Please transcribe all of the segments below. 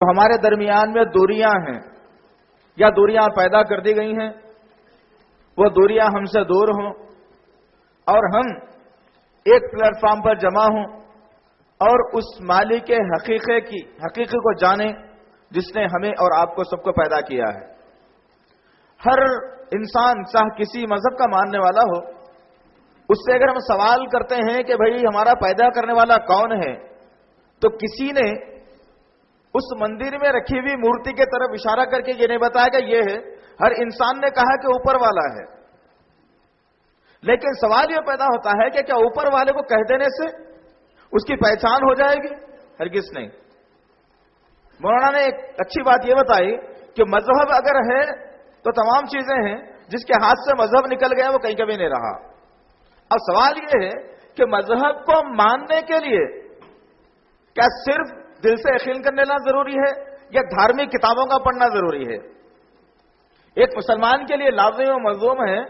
تو ہمارے درمیان میں دوریاں ہیں یا دوریاں پیدا کر دی گئی ہیں، وہ دوریاں ہم سے دور ہوں اور ہم ایک پلیٹ فارم پر جمع ہوں اور اس مالک حقیقی کو جانیں جس نے ہمیں اور آپ کو سب کو پیدا کیا ہے۔ ہر انسان چاہے کسی مذہب کا ماننے والا ہو، اس سے اگر ہم سوال کرتے ہیں کہ بھئی ہمارا پیدا کرنے والا کون ہے، تو کسی نے اس مندر میں رکھی ہوئی مورتی کی طرف اشارہ کر کے یہ نہیں بتایا کہ یہ ہے، ہر انسان نے کہا کہ اوپر والا ہے۔ لیکن سوال یہ پیدا ہوتا ہے کہ کیا اوپر والے کو کہہ دینے سے اس کی پہچان ہو جائے گی؟ ہرگز نہیں۔ مولانا نے ایک اچھی بات یہ بتائی کہ مذہب اگر ہے تو تمام چیزیں ہیں، جس کے ہاتھ سے مذہب نکل گیا وہ کہیں کبھی نہیں رہا۔ اب سوال یہ ہے کہ مذہب کو ماننے کے لیے کیا صرف دل سے یقین کر لینا ضروری ہے یا دھارمک کتابوں کا پڑھنا ضروری ہے؟ ایک مسلمان کے لیے لازم و ملزوم ہے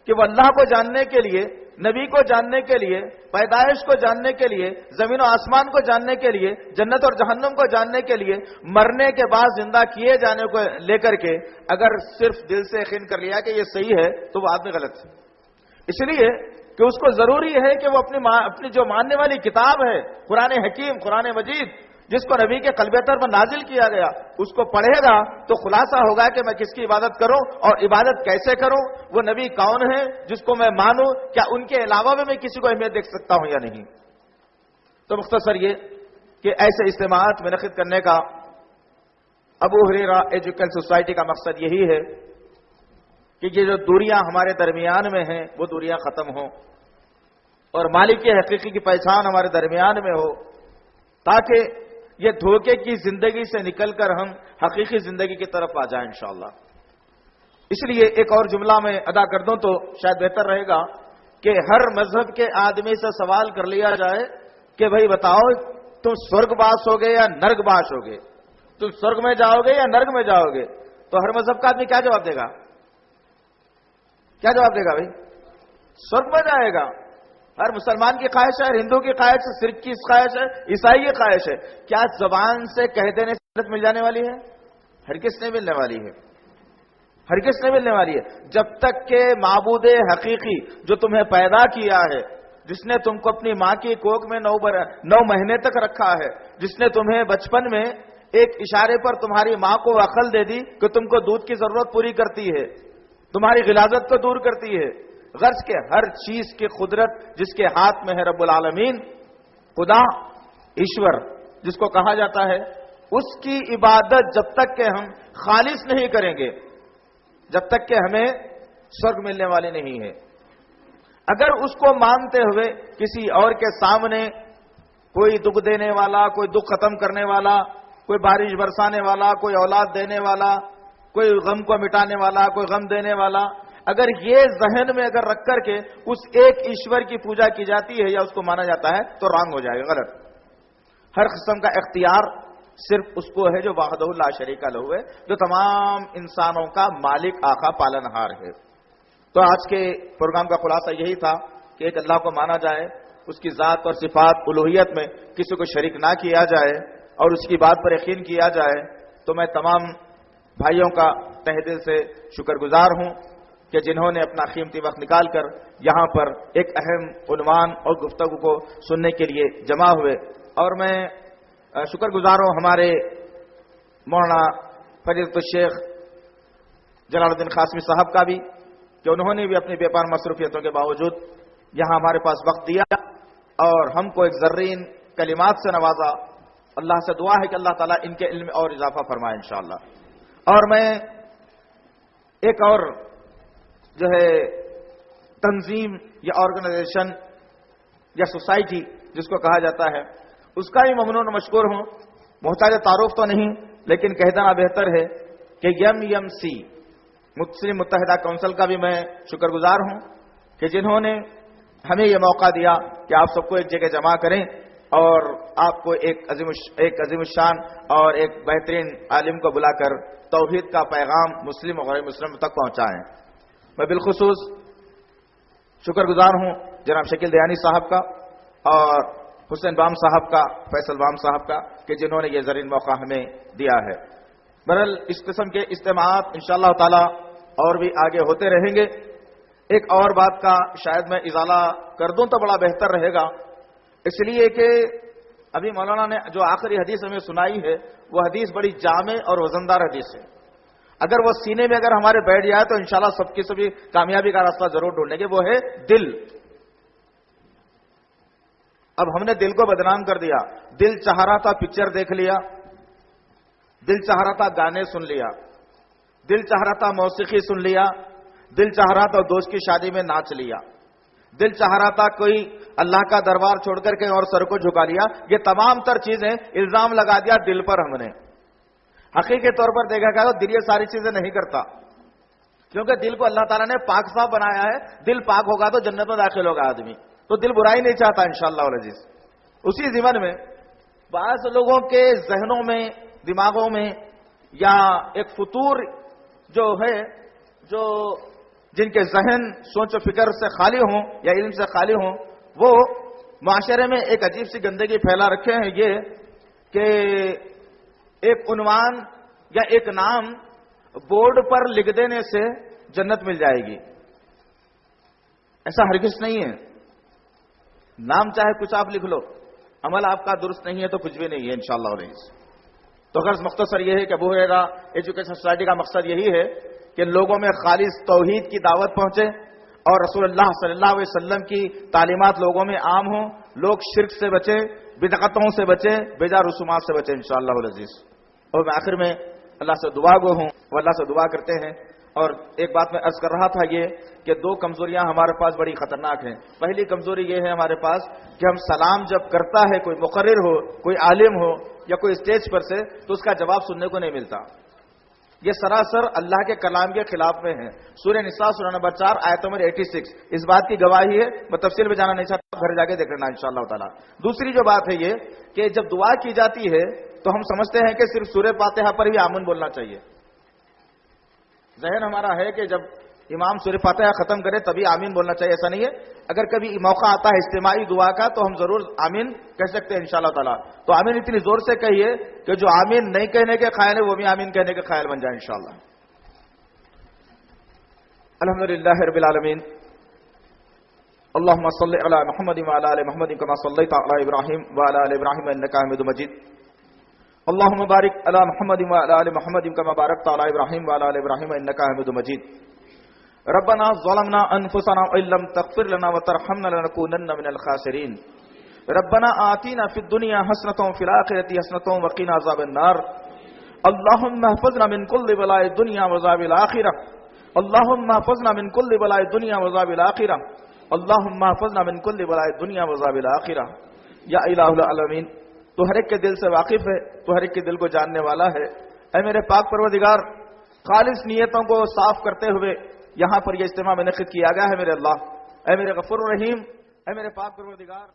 کہ وہ اللہ کو جاننے کے لیے، نبی کو جاننے کے لیے، پیدائش کو جاننے کے لیے، زمین و آسمان کو جاننے کے لیے، جنت اور جہنم کو جاننے کے لیے، مرنے کے بعد زندہ کیے جانے کو لے کر کے اگر صرف دل سے یقین کر لیا کہ یہ صحیح ہے تو وہ آدمی غلط ہے۔ اس لیے کہ اس کو ضروری ہے کہ وہ اپنی جو ماننے والی کتاب ہے، قرآن حکیم، قرآن مجید، جس کو نبی کے قلب تر پر نازل کیا گیا، اس کو پڑھے گا تو خلاصہ ہوگا کہ میں کس کی عبادت کروں اور عبادت کیسے کروں، وہ نبی کون ہے جس کو میں مانوں، کیا ان کے علاوہ میں کسی کو اہمیت دیکھ سکتا ہوں یا نہیں۔ تو مختصر یہ کہ ایسے اجتماعات منعقد کرنے کا ابو ہریرہ ایجوکیشن سوسائٹی کا مقصد یہی ہے کہ یہ جو دوریاں ہمارے درمیان میں ہیں وہ دوریاں ختم ہوں اور مالک حقیقی کی پہچان ہمارے درمیان میں ہو، تاکہ یہ دھوکے کی زندگی سے نکل کر ہم حقیقی زندگی کی طرف آ جائیں انشاءاللہ۔ اس لیے ایک اور جملہ میں ادا کر دوں تو شاید بہتر رہے گا کہ ہر مذہب کے آدمی سے سوال کر لیا جائے کہ بھئی بتاؤ تم سورگ باس ہوگے یا نرگ باس ہوگے، تم سورگ میں جاؤ گے یا نرگ میں جاؤ گے، تو ہر مذہب کا آدمی کیا جواب دے گا؟ کیا جواب دے گا بھائی؟ سورگ میں جائے گا۔ ہر مسلمان کی خواہش ہے، ہر ہندو کی خواہش ہے، سکھ کی خواہش ہے، عیسائی کی خواہش ہے۔ کیا زبان سے کہہ دینے سے جنت مل جانے والی ہے؟ ہرگز نہیں ملنے والی ہے، ہرگز نہیں ملنے والی ہے۔ جب تک کہ معبود حقیقی جو تمہیں پیدا کیا ہے، جس نے تم کو اپنی ماں کی کوکھ میں 9 مہینے تک رکھا ہے، جس نے تمہیں بچپن میں ایک اشارے پر تمہاری ماں کو عقل دے دی کہ تم کو دودھ کی ضرورت پوری کرتی ہے، تمہاری غلاظت کو دور کرتی ہے، غرض کے ہر چیز کی قدرت جس کے ہاتھ میں ہے، رب العالمین خدا ایشور جس کو کہا جاتا ہے، اس کی عبادت جب تک کہ ہم خالص نہیں کریں گے، جب تک کہ ہمیں سورگ ملنے والی نہیں ہے۔ اگر اس کو مانتے ہوئے کسی اور کے سامنے کوئی دکھ دینے والا، کوئی دکھ ختم کرنے والا، کوئی بارش برسانے والا، کوئی اولاد دینے والا، کوئی غم کو مٹانے والا، کوئی غم دینے والا، اگر یہ ذہن میں اگر رکھ کر کے اس ایک ایشور کی پوجا کی جاتی ہے یا اس کو مانا جاتا ہے تو رانگ ہو جائے گا، غلط۔ ہر قسم کا اختیار صرف اس کو ہے جو وحدہ لا شریک لہ ہے، جو تمام انسانوں کا مالک، آقا، پالنہار ہے۔ تو آج کے پروگرام کا خلاصہ یہی تھا کہ ایک اللہ کو مانا جائے، اس کی ذات اور صفات الوہیت میں کسی کو شریک نہ کیا جائے اور اس کی بات پر یقین کیا جائے۔ تو میں تمام بھائیوں کا تہ دل سے شکر گزار ہوں کہ جنہوں نے اپنا قیمتی وقت نکال کر یہاں پر ایک اہم عنوان اور گفتگو کو سننے کے لیے جمع ہوئے، اور میں شکر گزار ہوں ہمارے مولانا فضیلۃ الشیخ جلال الدین قاسمی صاحب کا بھی کہ انہوں نے بھی اپنی بے پار مصروفیتوں کے باوجود یہاں ہمارے پاس وقت دیا اور ہم کو ایک زرین کلمات سے نوازا۔ اللہ سے دعا ہے کہ اللہ تعالیٰ ان کے علم میں اور اضافہ فرمائے انشاءاللہ۔ اور میں ایک اور جو ہے تنظیم یا آرگنائزیشن یا سوسائٹی جس کو کہا جاتا ہے، اس کا بھی ممنون مشکور ہوں۔ محتاج تعارف تو نہیں، لیکن کہہ دینا بہتر ہے کہ MMC مسلم متحدہ کونسل کا بھی میں شکر گزار ہوں کہ جنہوں نے ہمیں یہ موقع دیا کہ آپ سب کو ایک جگہ جمع کریں اور آپ کو ایک عظیم الشان اور ایک بہترین عالم کو بلا کر توحید کا پیغام مسلم اور غیر مسلم تک پہنچائیں۔ میں بالخصوص شکر گزار ہوں جناب شکیل دیانی صاحب کا اور حسین بام صاحب کا، فیصل بام صاحب کا، کہ جنہوں نے یہ زرین موقع ہمیں دیا ہے۔ بہرحال اس قسم کے اجتماعات انشاءاللہ تعالی اور بھی آگے ہوتے رہیں گے۔ ایک اور بات کا شاید میں ازالہ کر دوں تو بڑا بہتر رہے گا، اس لیے کہ ابھی مولانا نے جو آخری حدیث ہمیں سنائی ہے وہ حدیث بڑی جامع اور وزندار حدیث ہے۔ اگر وہ سینے میں اگر ہمارے بیٹھ جائے تو انشاءاللہ سب کی سبھی کامیابی کا راستہ ضرور ڈھونڈیں گے، وہ ہے دل۔ اب ہم نے دل کو بدنام کر دیا، دل چاہ رہا تھا پکچر دیکھ لیا، دل چاہ رہا تھا گانے سن لیا، دل چاہ رہا تھا موسیقی سن لیا، دل چاہ رہا تھا دوست کی شادی میں ناچ لیا، دل چاہ رہا تھا کوئی اللہ کا دربار چھوڑ کر کہیں اور سر کو جھکا لیا۔ یہ تمام تر چیزیں الزام لگا دیا دل پر ہم نے۔ حقیقی طور پر دیکھا گیا تو دل یہ ساری چیزیں نہیں کرتا، کیونکہ دل کو اللہ تعالیٰ نے پاک صاف بنایا ہے۔ دل پاک ہوگا تو جنت میں داخل ہوگا آدمی، تو دل برائی نہیں چاہتا انشاءاللہ العزیز۔ اسی ضمن میں بعض لوگوں کے ذہنوں میں، دماغوں میں یا ایک فطور جو ہے، جو جن کے ذہن سوچ و فکر سے خالی ہوں یا علم سے خالی ہوں، وہ معاشرے میں ایک عجیب سی گندگی پھیلا رکھے ہیں، یہ کہ ایک عنوان یا ایک نام بورڈ پر لکھ دینے سے جنت مل جائے گی۔ ایسا ہرگز نہیں ہے۔ نام چاہے کچھ آپ لکھ لو، عمل آپ کا درست نہیں ہے تو کچھ بھی نہیں ہے انشاءاللہ علیہ۔ تو غرض مختصر یہ ہے کہ ابو ہریرہ ایجوکیشن سوسائٹی کا مقصد یہی ہے کہ لوگوں میں خالص توحید کی دعوت پہنچے اور رسول اللہ صلی اللہ علیہ وسلم کی تعلیمات لوگوں میں عام ہوں، لوگ شرک سے بچیں، بدعتوں سے بچیں، بیجا رسومات سے بچیں انشاءاللہ العزیز۔ اور میں آخر میں اللہ سے دعا گو ہوں، وہ اللہ سے دعا کرتے ہیں۔ اور ایک بات میں عرض کر رہا تھا یہ کہ دو کمزوریاں ہمارے پاس بڑی خطرناک ہیں۔ پہلی کمزوری یہ ہے ہمارے پاس کہ ہم سلام جب کرتا ہے کوئی مقرر ہو، کوئی عالم ہو یا کوئی اسٹیج پر سے، تو اس کا جواب سننے کو نہیں ملتا۔ یہ سراسر اللہ کے کلام کے خلاف میں ہے۔ سورہ نساء سورہ نمبر 4 آیت نمبر 86 اس بات کی گواہی ہے۔ میں تفصیل میں جانا نہیں چاہتا، گھر جا کے دیکھ لینا انشاءاللہ تعالی۔ دوسری جو بات ہے یہ کہ جب دعا کی جاتی ہے تو ہم سمجھتے ہیں کہ صرف سورہ فاتحہ پر ہی آمین بولنا چاہیے۔ ذہن ہمارا ہے کہ جب امام سورہ فاتحہ ختم کرے تبھی آمین بولنا چاہیے، ایسا نہیں ہے۔ اگر کبھی موقع آتا ہے اجتماعی دعا کا تو ہم ضرور آمین کہہ سکتے ہیں انشاءاللہ تعالی۔ تو آمین اتنی زور سے کہیے کہ جو آمین نہیں کہنے کے قائل ہے وہ بھی آمین کہنے کے قائل بن جائے انشاءاللہ۔ الحمدللہ رب العالمین، اللهم صل علی محمد وعلى آل محمد كما صليت على ابراہیم وعلى آل ابراہیم انك حمید مجید۔ اللهم بارک علی محمد وعلى آل محمد كما باركت على ابراہیم وعلى آل ابراہیم انك حمید مجید۔ ربنا ظلمنا انفسنا وان لم تغفر لنا وترحمنا لنكونن من الخاسرين۔ ربنا آتنا في الدنيا حسنة وفي الآخرة حسنة وقنا عذاب النار۔ اللهم احفظنا من كل بلاء الدنيا وعذاب الآخرة۔ اللهم احفظنا من كل بلاء الدنيا وعذاب الآخرة۔ اللهم احفظنا من كل بلاء الدنيا وعذاب الآخرة۔ یا الہ العالمین، تو ہر ایک کے دل سے واقف ہے، تو ہر ایک کے دل کو جاننے والا ہے۔ اے میرے پاک پروردگار، خالص نیتوں کو صاف کرتے ہوئے یہاں پر یہ اجتماع منعقد کیا گیا ہے میرے اللہ۔ اے میرے غفور الرحیم، اے میرے پاک پروردگار،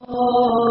Oh